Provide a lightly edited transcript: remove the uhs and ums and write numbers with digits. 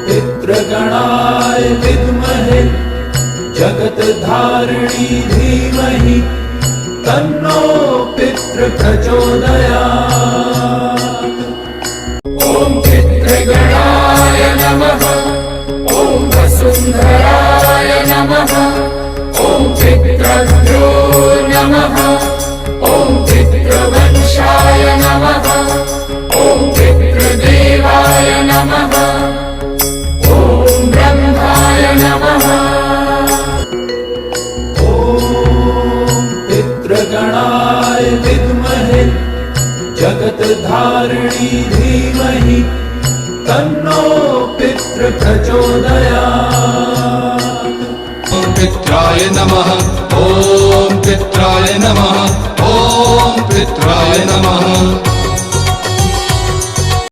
पितृगणाय विद्महे जगत्धारिणी धीमहि तन्नो पितृ प्रचोदयात्। ॐ पितृगणाय नमः। ॐ वसुन्धराय नमः। ॐ पितृभ्यो नमः। ॐ पितृवंशाय नमः। ॐ पितृदेवाय नमः। ॐ ब्रह्माय नमः। ॐ पितृगणाय विद्महे जगत्धारिणी धीमहि तन्नो पितृ प्रचोदयात्। ॐ पित्राय नमः। ॐ पित्राय नमः। ॐ पित्राय नमः।